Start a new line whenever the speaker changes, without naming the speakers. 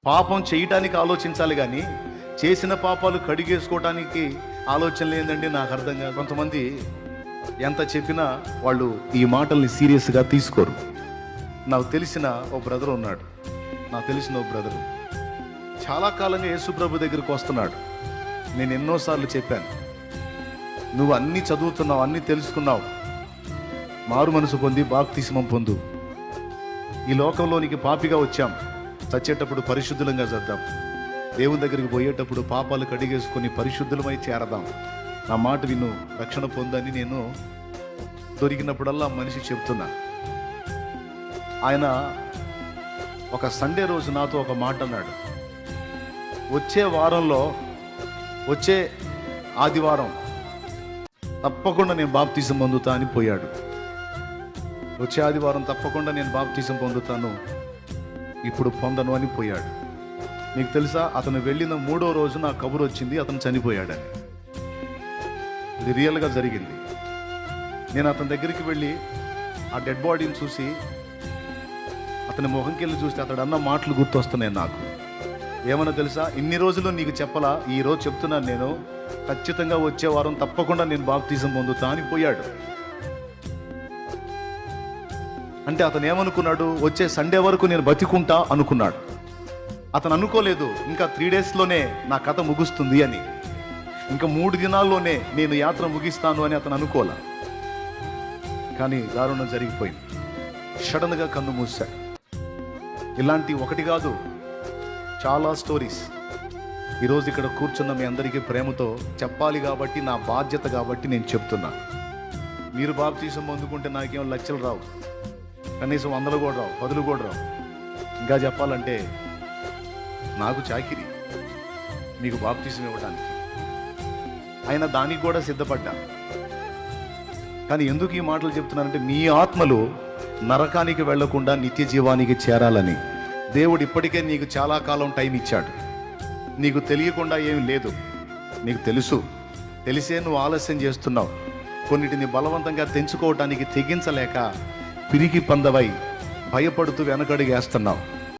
పాపం చేయటానికి ఆలోచించాలి కానీ చేసిన పాపాలు కడిగేసుకోవటానికి ఆలోచన లేదండి. నాకు అర్థం కాదు. కొంతమంది ఎంత చెప్పినా వాళ్ళు ఈ మాటల్ని సీరియస్గా తీసుకోరు. నాకు తెలిసిన ఓ బ్రదర్ ఉన్నాడు. నాకు తెలిసిన ఓ బ్రదరు చాలా కాలంగా యేసు ప్రభు దగ్గరికి వస్తున్నాడు. నేను ఎన్నోసార్లు చెప్పాను, నువ్వు అన్నీ చదువుతున్నావు, అన్నీ తెలుసుకున్నావు, మారు మనసు పొంది బాప్తిస్మం పొందు. ఈ లోకంలోనికి పాపిగా వచ్చాం, చచ్చేటప్పుడు పరిశుద్ధులంగా చద్దాం, దేవుని దగ్గరికి పోయేటప్పుడు పాపాలు కడిగేసుకొని పరిశుద్ధులమై చేరదాం, నా మాట విను, రక్షణ పొందని నేను దొరికినప్పుడల్లా మనిషి చెప్తున్నా. ఆయన ఒక సండే రోజు నాతో ఒక మాట అన్నాడు. వచ్చే వారంలో, వచ్చే ఆదివారం తప్పకుండా నేను బాప్తిజం పొందుతా అని పోయాడు. వచ్చే ఆదివారం తప్పకుండా నేను బాప్తిజం పొందుతాను, ఇప్పుడు పొందను అని పోయాడు. మీకు తెలుసా, అతను వెళ్ళిన 3వ రోజు నా కబురు వచ్చింది, అతను చనిపోయాడని. ఇది రియల్గా జరిగింది. నేను అతని దగ్గరికి వెళ్ళి ఆ డెడ్ బాడీని చూసి అతని ముఖంకి వెళ్ళి చూస్తే అతడు అన్న మాటలు గుర్తొస్తున్నాయి నాకు. ఏమన్నా తెలుసా, ఇన్ని రోజులు నీకు చెప్పలా, ఈ రోజు చెప్తున్నాను, నేను ఖచ్చితంగా వచ్చే వారం తప్పకుండా నేను బాప్తిజం పొందుతా అని పోయాడు. అంటే అతను ఏమనుకున్నాడు, వచ్చే సండే వరకు నేను బతికుంటా అనుకున్నాడు. అతను అనుకోలేదు ఇంకా 3 డేస్లోనే నా కథ ముగుస్తుంది అని, ఇంకా 3 దినాల్లోనే నేను యాత్ర ముగిస్తాను అని అతను అనుకోలే. కానీ దారుణం జరిగిపోయింది. సడన్గా కన్ను మూశాడు. ఇలాంటి ఒకటి కాదు, చాలా స్టోరీస్ ఈరోజు ఇక్కడ కూర్చున్న మీ అందరికీ ప్రేమతో చెప్పాలి కాబట్టి, నా బాధ్యత కాబట్టి నేను చెప్తున్నా. మీరు బాప్తిజం పొందుకుంటే నాకేం లక్షలు రావు, కనీసం 100 కూడా రావు, 10 కూడా రావు. ఇంకా చెప్పాలంటే నాకు చాకిరి మీకు బాప్తిజం ఇవ్వడానికి. ఆయన దానికి కూడా సిద్ధపడ్డా. కానీ ఎందుకు ఈ మాటలు చెప్తున్నానంటే, మీ ఆత్మలు నరకానికి వెళ్లకుండా నిత్య జీవానికి చేరాలని దేవుడు ఇప్పటికే నీకు చాలా కాలం టైం ఇచ్చాడు. నీకు తెలియకుండా ఏమి లేదు, నీకు తెలుసు. తెలిసే నువ్వు ఆలస్యం చేస్తున్నావు. కొన్నిటిని బలవంతంగా తెంచుకోవటానికి తెగించలేక పిరికి పందవై భయపడుతూ వెనకడుగేస్తున్నావు.